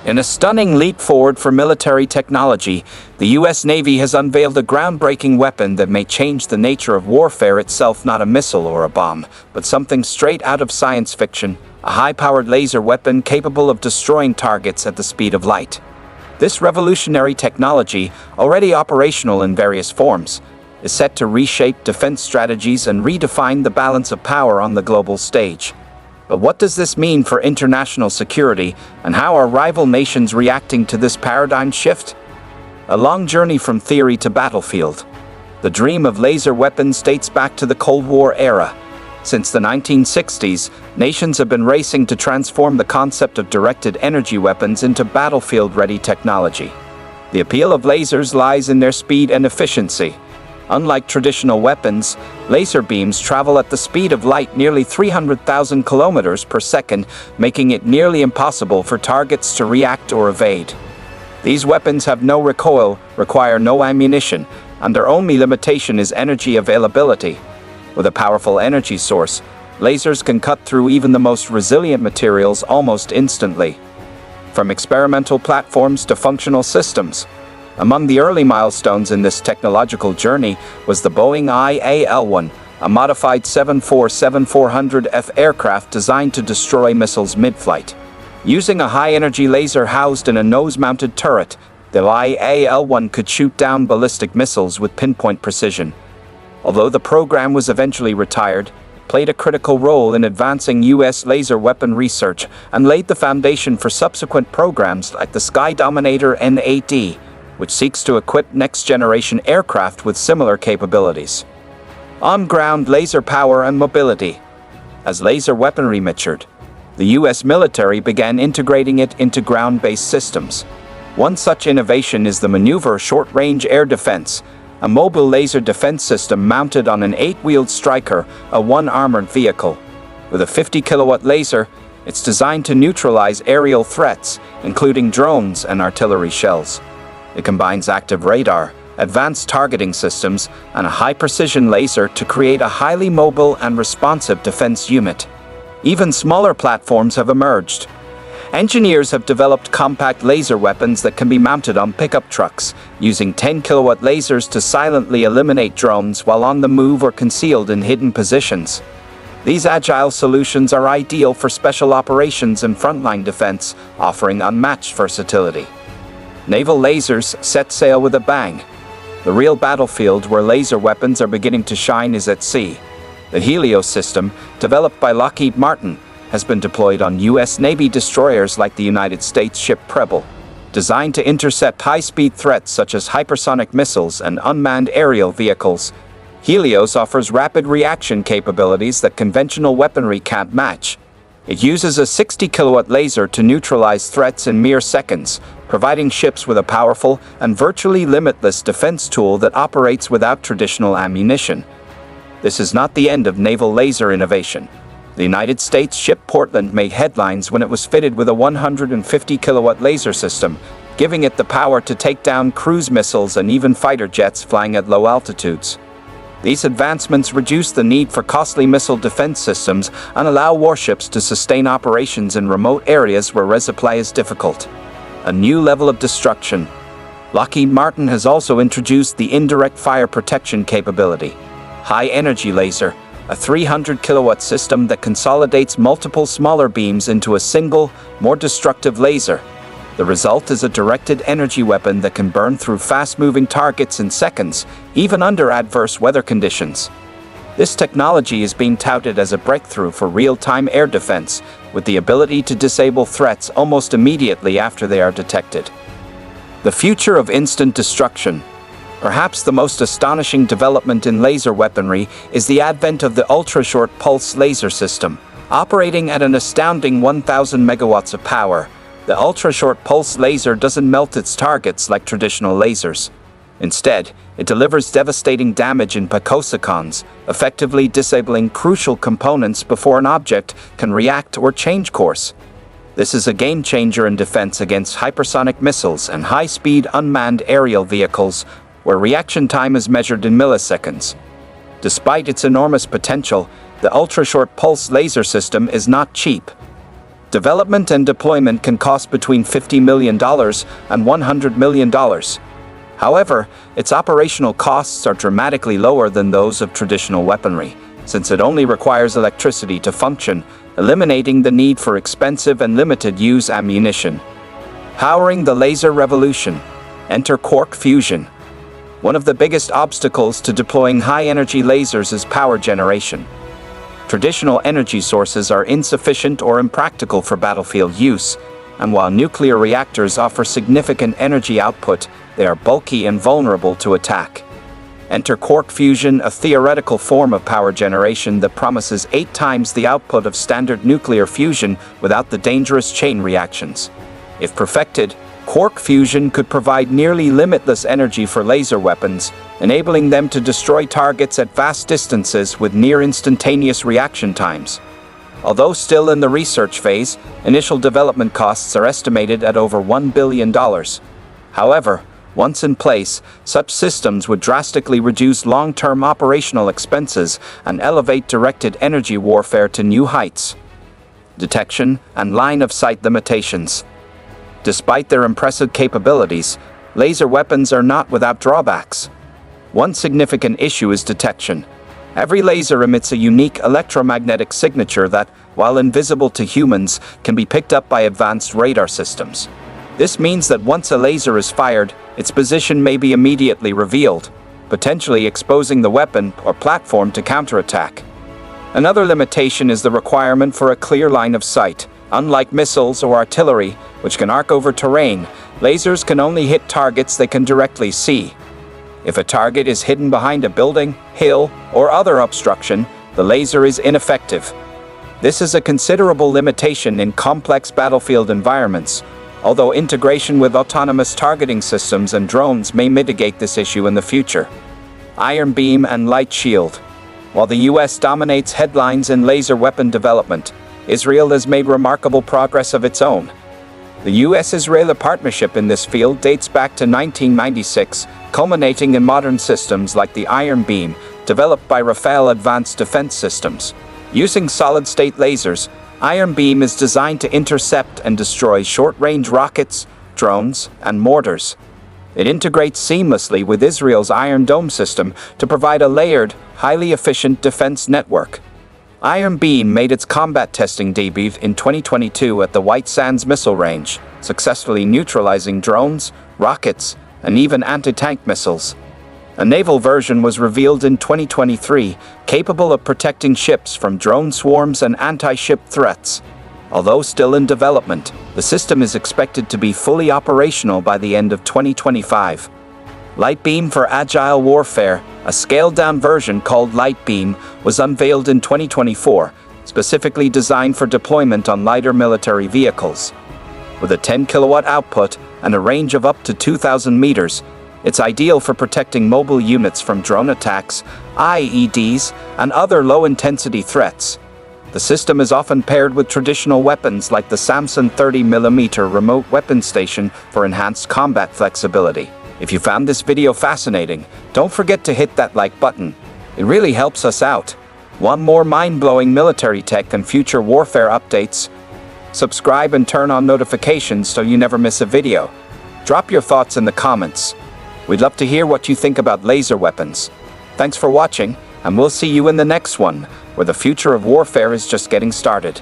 In a stunning leap forward for military technology, the U.S. Navy has unveiled a groundbreaking weapon that may change the nature of warfare itself, not a missile or a bomb, but something straight out of science fiction, a high-powered laser weapon capable of destroying targets at the speed of light. This revolutionary technology, already operational in various forms, is set to reshape defense strategies and redefine the balance of power on the global stage. But what does this mean for international security, and how are rival nations reacting to this paradigm shift? A long journey from theory to battlefield. The dream of laser weapons dates back to the Cold War era. Since the 1960s, nations have been racing to transform the concept of directed energy weapons into battlefield-ready technology. The appeal of lasers lies in their speed and efficiency. Unlike traditional weapons, laser beams travel at the speed of light, nearly 300,000 kilometers per second, making it nearly impossible for targets to react or evade. These weapons have no recoil, require no ammunition, and their only limitation is energy availability. With a powerful energy source, lasers can cut through even the most resilient materials almost instantly. From experimental platforms to functional systems. Among the early milestones in this technological journey was the Boeing IAL-1, a modified 747-400F aircraft designed to destroy missiles mid-flight. Using a high-energy laser housed in a nose-mounted turret, the IAL-1 could shoot down ballistic missiles with pinpoint precision. Although the program was eventually retired, it played a critical role in advancing U.S. laser weapon research and laid the foundation for subsequent programs like the Sky Dominator N-8D, which seeks to equip next-generation aircraft with similar capabilities. On-ground laser power and mobility. As laser weaponry matured, the U.S. military began integrating it into ground-based systems. One such innovation is the Maneuver Short-Range Air Defense, a mobile laser defense system mounted on an 8-wheeled Stryker, a one-armored vehicle. With a 50-kilowatt laser, it's designed to neutralize aerial threats, including drones and artillery shells. It combines active radar, advanced targeting systems, and a high-precision laser to create a highly mobile and responsive defense unit. Even smaller platforms have emerged. Engineers have developed compact laser weapons that can be mounted on pickup trucks, using 10-kilowatt lasers to silently eliminate drones while on the move or concealed in hidden positions. These agile solutions are ideal for special operations and frontline defense, offering unmatched versatility. Naval lasers set sail with a bang. The real battlefield where laser weapons are beginning to shine is at sea. The Helios system, developed by Lockheed Martin, has been deployed on U.S. Navy destroyers like the United States ship Preble. Designed to intercept high-speed threats such as hypersonic missiles and unmanned aerial vehicles, Helios offers rapid reaction capabilities that conventional weaponry can't match. It uses a 60-kilowatt laser to neutralize threats in mere seconds, providing ships with a powerful and virtually limitless defense tool that operates without traditional ammunition. This is not the end of naval laser innovation. The United States ship Portland made headlines when it was fitted with a 150-kilowatt laser system, giving it the power to take down cruise missiles and even fighter jets flying at low altitudes. These advancements reduce the need for costly missile defense systems and allow warships to sustain operations in remote areas where resupply is difficult. A new level of destruction. Lockheed Martin has also introduced the indirect fire protection capability. High-energy laser, a 300-kilowatt system that consolidates multiple smaller beams into a single, more destructive laser. The result is a directed energy weapon that can burn through fast-moving targets in seconds, even under adverse weather conditions. This technology is being touted as a breakthrough for real-time air defense, with the ability to disable threats almost immediately after they are detected. The future of instant destruction. Perhaps the most astonishing development in laser weaponry is the advent of the ultra-short pulse laser system. Operating at an astounding 1,000 megawatts of power, the ultra-short pulse laser doesn't melt its targets like traditional lasers. Instead, it delivers devastating damage in picoseconds, effectively disabling crucial components before an object can react or change course. This is a game-changer in defense against hypersonic missiles and high-speed unmanned aerial vehicles, where reaction time is measured in milliseconds. Despite its enormous potential, the ultra-short pulse laser system is not cheap. Development and deployment can cost between $50 million and $100 million. However, its operational costs are dramatically lower than those of traditional weaponry, since it only requires electricity to function, eliminating the need for expensive and limited-use ammunition. Powering the laser revolution. Enter quark fusion. One of the biggest obstacles to deploying high-energy lasers is power generation. Traditional energy sources are insufficient or impractical for battlefield use, and while nuclear reactors offer significant energy output, they are bulky and vulnerable to attack. Enter quark fusion, a theoretical form of power generation that promises 8 times the output of standard nuclear fusion without the dangerous chain reactions. If perfected, quark fusion could provide nearly limitless energy for laser weapons, enabling them to destroy targets at vast distances with near-instantaneous reaction times. Although still in the research phase, initial development costs are estimated at over $1 billion. However, once in place, such systems would drastically reduce long-term operational expenses and elevate directed energy warfare to new heights. Detection and line-of-sight limitations. Despite their impressive capabilities, laser weapons are not without drawbacks. One significant issue is detection. Every laser emits a unique electromagnetic signature that, while invisible to humans, can be picked up by advanced radar systems. This means that once a laser is fired, its position may be immediately revealed, potentially exposing the weapon or platform to counterattack. Another limitation is the requirement for a clear line of sight. Unlike missiles or artillery, which can arc over terrain, lasers can only hit targets they can directly see. If a target is hidden behind a building, hill, or other obstruction, the laser is ineffective. This is a considerable limitation in complex battlefield environments, although integration with autonomous targeting systems and drones may mitigate this issue in the future. Iron Beam and Light Shield. While the US dominates headlines in laser weapon development, Israel has made remarkable progress of its own. The US-Israeli partnership in this field dates back to 1996, culminating in modern systems like the Iron Beam, developed by Rafael Advanced Defense Systems. Using solid-state lasers, Iron Beam is designed to intercept and destroy short-range rockets, drones, and mortars. It integrates seamlessly with Israel's Iron Dome system to provide a layered, highly efficient defense network. Iron Beam made its combat testing debut in 2022 at the White Sands Missile Range, successfully neutralizing drones, rockets, and even anti-tank missiles. A naval version was revealed in 2023, capable of protecting ships from drone swarms and anti-ship threats. Although still in development, the system is expected to be fully operational by the end of 2025. Light Beam for Agile Warfare, a scaled-down version called Light Beam, was unveiled in 2024, specifically designed for deployment on lighter military vehicles. With a 10-kilowatt output and a range of up to 2,000 meters, it's ideal for protecting mobile units from drone attacks, IEDs, and other low-intensity threats. The system is often paired with traditional weapons like the Samson 30mm remote weapon station for enhanced combat flexibility. If you found this video fascinating, don't forget to hit that like button. It really helps us out. Want more mind-blowing military tech and future warfare updates? Subscribe and turn on notifications so you never miss a video. Drop your thoughts in the comments. We'd love to hear what you think about laser weapons. Thanks for watching, and we'll see you in the next one, where the future of warfare is just getting started.